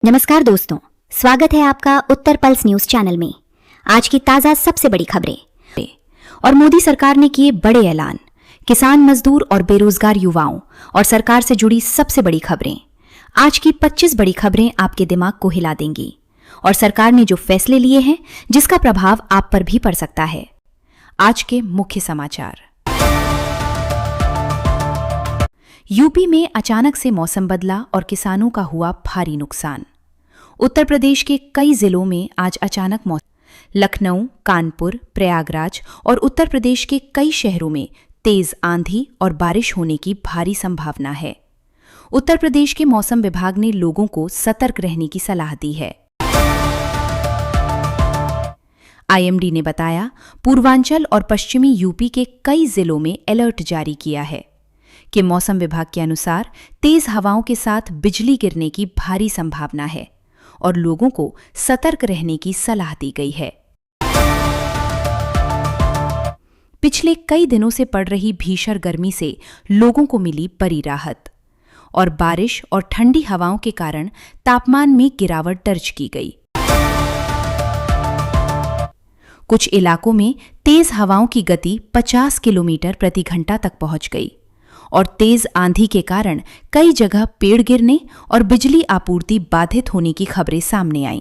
नमस्कार दोस्तों, स्वागत है आपका उत्तर पल्स न्यूज चैनल में। आज की ताजा सबसे बड़ी खबरें और मोदी सरकार ने किए बड़े ऐलान, किसान, मजदूर और बेरोजगार युवाओं और सरकार से जुड़ी सबसे बड़ी खबरें। आज की 25 बड़ी खबरें आपके दिमाग को हिला देंगी और सरकार ने जो फैसले लिए हैं जिसका प्रभाव आप पर भी पड़ सकता है। आज के मुख्य समाचार। यूपी में अचानक से मौसम बदला और किसानों का हुआ भारी नुकसान। उत्तर प्रदेश के कई जिलों में आज अचानक मौसम, लखनऊ, कानपुर, प्रयागराज और उत्तर प्रदेश के कई शहरों में तेज आंधी और बारिश होने की भारी संभावना है। उत्तर प्रदेश के मौसम विभाग ने लोगों को सतर्क रहने की सलाह दी है। आईएमडी ने बताया, पूर्वांचल और पश्चिमी यूपी के कई जिलों में अलर्ट जारी किया है कि मौसम विभाग के अनुसार तेज हवाओं के साथ बिजली गिरने की भारी संभावना है और लोगों को सतर्क रहने की सलाह दी गई है। पिछले कई दिनों से पड़ रही भीषण गर्मी से लोगों को मिली बड़ी राहत और बारिश और ठंडी हवाओं के कारण तापमान में गिरावट दर्ज की गई। कुछ इलाकों में तेज हवाओं की गति 50 किलोमीटर प्रति घंटा तक पहुंच गई और तेज आंधी के कारण कई जगह पेड़ गिरने और बिजली आपूर्ति बाधित होने की खबरें सामने आईं,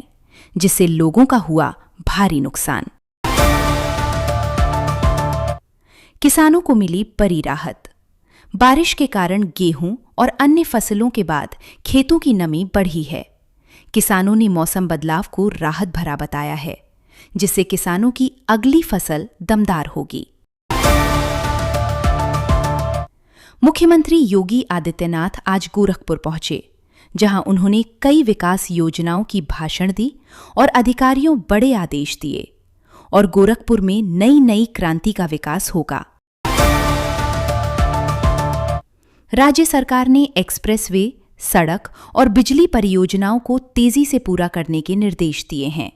जिससे लोगों का हुआ भारी नुकसान। किसानों को मिली बड़ी राहत। बारिश के कारण गेहूं और अन्य फसलों के बाद खेतों की नमी बढ़ी है। किसानों ने मौसम बदलाव को राहत भरा बताया है, जिससे किसानों की अगली फसल दमदार होगी। मुख्यमंत्री योगी आदित्यनाथ आज गोरखपुर पहुंचे, जहां उन्होंने कई विकास योजनाओं की भाषण दी और अधिकारियों बड़े आदेश दिए और गोरखपुर में नई नई क्रांति का विकास होगा। राज्य सरकार ने एक्सप्रेसवे, सड़क और बिजली परियोजनाओं को तेजी से पूरा करने के निर्देश दिए हैं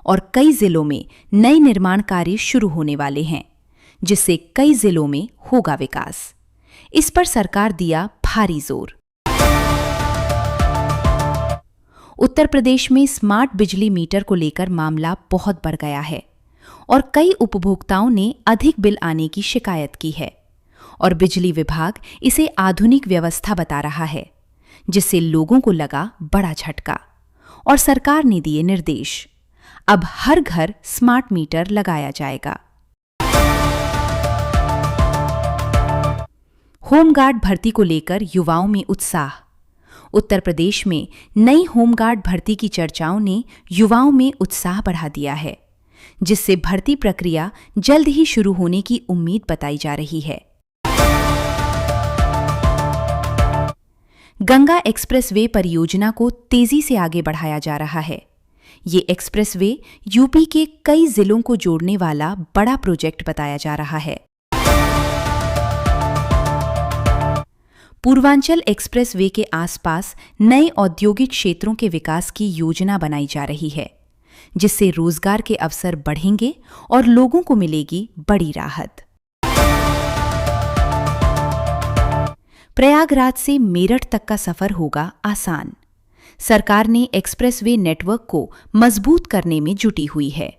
और कई जिलों में नए निर्माण कार्य शुरू होने वाले हैं, जिससे कई जिलों में होगा विकास। इस पर सरकार दिया भारी जोर। उत्तर प्रदेश में स्मार्ट बिजली मीटर को लेकर मामला बहुत बढ़ गया है और कई उपभोक्ताओं ने अधिक बिल आने की शिकायत की है और बिजली विभाग इसे आधुनिक व्यवस्था बता रहा है, जिससे लोगों को लगा बड़ा झटका और सरकार ने दिए निर्देश। अब हर घर स्मार्ट मीटर लगाया जाएगा। होमगार्ड भर्ती को लेकर युवाओं में उत्साह। उत्तर प्रदेश में नई होमगार्ड भर्ती की चर्चाओं ने युवाओं में उत्साह बढ़ा दिया है, जिससे भर्ती प्रक्रिया जल्द ही शुरू होने की उम्मीद बताई जा रही है। गंगा एक्सप्रेसवे परियोजना को तेजी से आगे बढ़ाया जा रहा है। ये एक्सप्रेसवे यूपी के कई जिलों को जोड़ने वाला बड़ा प्रोजेक्ट बताया जा रहा है। पूर्वांचल एक्सप्रेसवे के आसपास नए औद्योगिक क्षेत्रों के विकास की योजना बनाई जा रही है, जिससे रोजगार के अवसर बढ़ेंगे और लोगों को मिलेगी बड़ी राहत। प्रयागराज से मेरठ तक का सफर होगा आसान। सरकार ने एक्सप्रेसवे नेटवर्क को मजबूत करने में जुटी हुई है।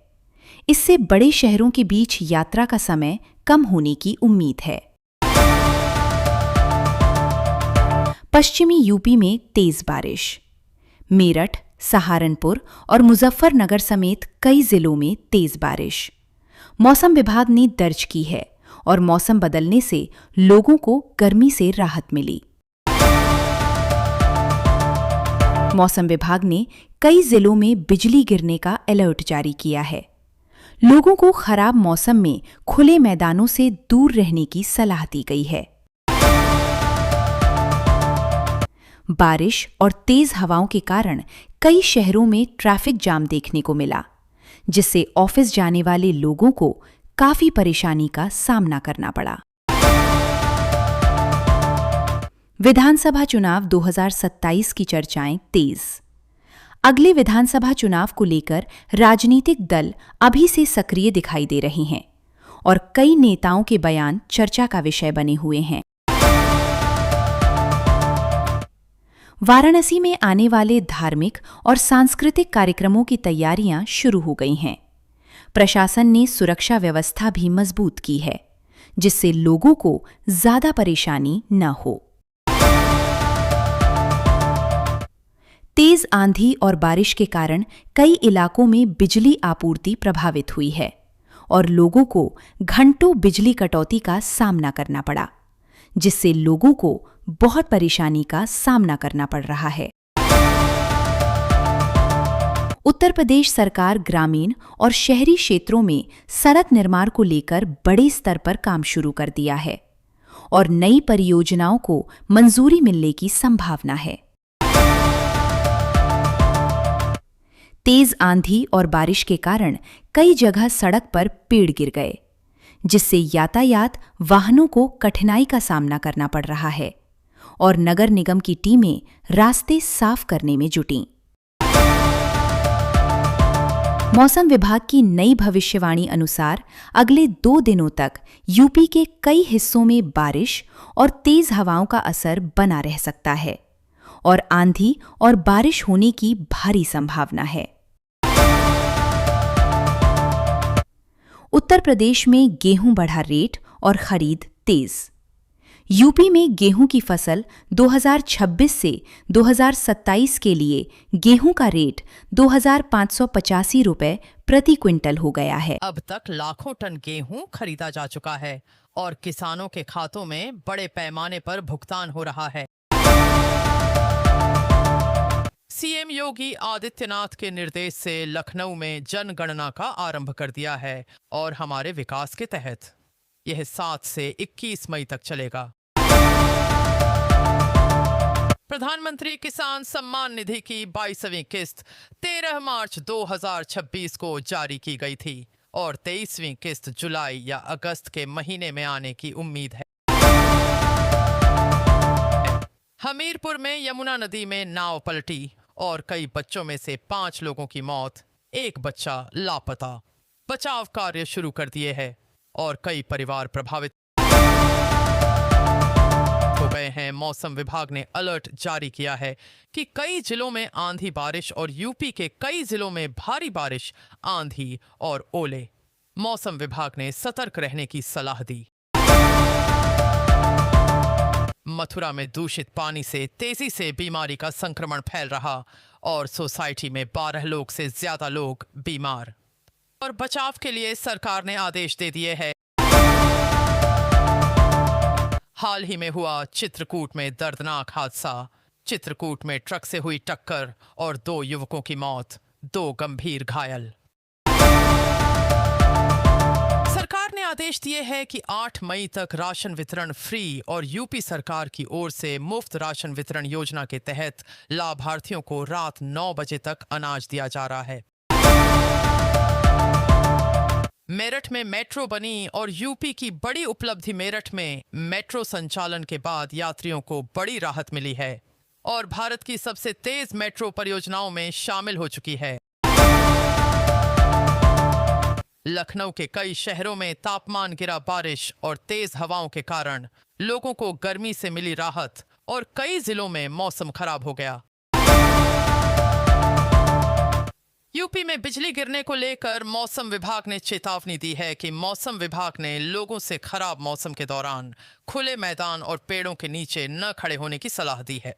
इससे बड़े शहरों के बीच यात्रा का समय कम होने की उम्मीद है। पश्चिमी यूपी में तेज बारिश। मेरठ, सहारनपुर और मुजफ्फरनगर समेत कई जिलों में तेज बारिश मौसम विभाग ने दर्ज की है और मौसम बदलने से लोगों को गर्मी से राहत मिली। मौसम विभाग ने कई जिलों में बिजली गिरने का अलर्ट जारी किया है। लोगों को खराब मौसम में खुले मैदानों से दूर रहने की सलाह दी गई है। बारिश और तेज हवाओं के कारण कई शहरों में ट्रैफिक जाम देखने को मिला, जिससे ऑफिस जाने वाले लोगों को काफी परेशानी का सामना करना पड़ा। विधानसभा चुनाव 2027 की चर्चाएं तेज। अगले विधानसभा चुनाव को लेकर राजनीतिक दल अभी से सक्रिय दिखाई दे रहे हैं और कई नेताओं के बयान चर्चा का विषय बने हुए हैं। वाराणसी में आने वाले धार्मिक और सांस्कृतिक कार्यक्रमों की तैयारियां शुरू हो गई हैं। प्रशासन ने सुरक्षा व्यवस्था भी मजबूत की है, जिससे लोगों को ज्यादा परेशानी न हो। तेज आंधी और बारिश के कारण कई इलाकों में बिजली आपूर्ति प्रभावित हुई है और लोगों को घंटों बिजली कटौती का सामना करना पड़ा, जिससे लोगों को बहुत परेशानी का सामना करना पड़ रहा है। उत्तर प्रदेश सरकार ग्रामीण और शहरी क्षेत्रों में सड़क निर्माण को लेकर बड़े स्तर पर काम शुरू कर दिया है और नई परियोजनाओं को मंजूरी मिलने की संभावना है। तेज आंधी और बारिश के कारण कई जगह सड़क पर पेड़ गिर गए, जिससे यातायात वाहनों को कठिनाई का सामना करना पड़ रहा है और नगर निगम की टीमें रास्ते साफ करने में जुटीं। मौसम विभाग की नई भविष्यवाणी अनुसार अगले 2 दिनों तक यूपी के कई हिस्सों में बारिश और तेज हवाओं का असर बना रह सकता है और आंधी और बारिश होने की भारी संभावना है। उत्तर प्रदेश में गेहूं बढ़ा रेट और खरीद तेज। यूपी में गेहूं की फसल 2026 से 2027 के लिए गेहूं का रेट 2,585 रुपए प्रति क्विंटल हो गया है। अब तक लाखों टन गेहूं खरीदा जा चुका है और किसानों के खातों में बड़े पैमाने पर भुगतान हो रहा है। सीएम योगी आदित्यनाथ के निर्देश से लखनऊ में जनगणना का आरंभ कर दिया है और हमारे विकास के तहत यह 7 से 21 मई तक चलेगा। प्रधानमंत्री किसान सम्मान निधि की 22वीं किस्त 13 मार्च 2026 को जारी की गई थी और 23वीं किस्त जुलाई या अगस्त के महीने में आने की उम्मीद है। हमीरपुर में यमुना नदी में नाव पलटी और कई बच्चों में से 5 लोगों की मौत, एक बच्चा लापता। बचाव कार्य शुरू कर दिए हैं और कई परिवार प्रभावित हो गए हैं। मौसम विभाग ने अलर्ट जारी किया है कि कई जिलों में आंधी बारिश और यूपी के कई जिलों में भारी बारिश, आंधी और ओले। मौसम विभाग ने सतर्क रहने की सलाह दी। मथुरा में दूषित पानी से तेजी से बीमारी का संक्रमण फैल रहा और सोसाइटी में 12 लोग से ज्यादा लोग बीमार और बचाव के लिए सरकार ने आदेश दे दिए हैं। हाल ही में हुआ चित्रकूट में दर्दनाक हादसा। चित्रकूट में ट्रक से हुई टक्कर और 2 युवकों की मौत, 2 गंभीर घायल। सरकार ने आदेश दिए हैं कि 8 मई तक राशन वितरण फ्री और यूपी सरकार की ओर से मुफ्त राशन वितरण योजना के तहत लाभार्थियों को रात 9 बजे तक अनाज दिया जा रहा है। मेरठ में मेट्रो बनी और यूपी की बड़ी उपलब्धि। मेरठ में मेट्रो संचालन के बाद यात्रियों को बड़ी राहत मिली है और भारत की सबसे तेज मेट्रो परियोजनाओं में शामिल हो चुकी है। लखनऊ के कई शहरों में तापमान गिरा। बारिश और तेज हवाओं के कारण लोगों को गर्मी से मिली राहत और कई जिलों में मौसम खराब हो गया। यूपी में बिजली गिरने को लेकर मौसम विभाग ने चेतावनी दी है कि मौसम विभाग ने लोगों से खराब मौसम के दौरान खुले मैदान और पेड़ों के नीचे न खड़े होने की सलाह दी है।